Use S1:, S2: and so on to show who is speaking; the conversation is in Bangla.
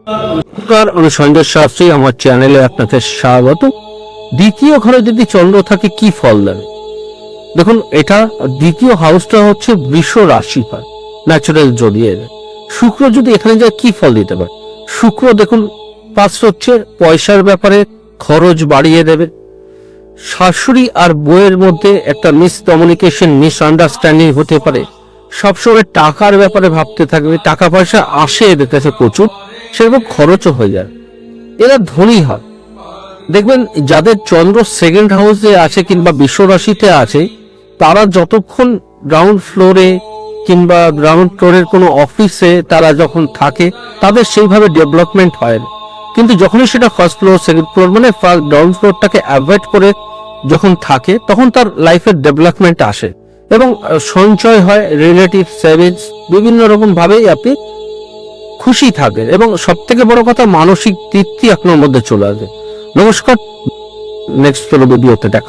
S1: নমস্কার, আমি সঞ্জয় শাস্ত্রী। আমার চ্যানেলে আপনাকে স্বাগত। দ্বিতীয় ঘরে যদি চন্দ্র থাকে কি ফল দেবে? দেখুন, এটা দ্বিতীয় হাউসটা হচ্ছে বৃষ রাশি হয়, ন্যাচারাল জোডিয়াক। শুক্র যদি এখানে যায় কি ফল দিতে পারে? শুক্র দেখুন, ফার্স্ট হচ্ছে পয়সার ব্যাপারে খরচ বাড়িয়ে দেবে। শাশুড়ি আর বউয়ের মধ্যে একটা মিসকমিউনিকেশন, মিসআন্ডারস্ট্যান্ডিং হতে পারে। সবসময় টাকার ব্যাপারে ভাবতে থাকবে, টাকা পয়সা আসে এদের কাছে প্রচুর, সেরকম খরচও হয়ে যায়। এরা ধনী হয়। দেখবেন যাদের চন্দ্র সেকেন্ড হাউসে আছে কিংবা বিশ্ব রাশিতে আছে, তারা যতক্ষণ গ্রাউন্ড ফ্লোরে কিংবা গ্রাউন্ড ফ্লোরের কোনো অফিসে তারা যখন থাকে, তাদের সেইভাবে ডেভেলপমেন্ট হয় না। কিন্তু যখনই সেটা ফার্স্ট ফ্লোর, সেকেন্ড ফ্লোর, মানে গ্রাউন্ড ফ্লোরটাকে অ্যাভয়েড করে যখন থাকে, তখন তার লাইফের ডেভেলপমেন্ট আসে এবং সঞ্চয় হয়, রিলেটিভ সেভিংস, বিভিন্ন রকম ভাবেই আপনি খুশি থাকেন এবং সব থেকে বড় কথা, মানসিক তৃপ্তি আপনার মধ্যে চলে আসে। নমস্কার, নেক্সট ভিডিওতে দেখা।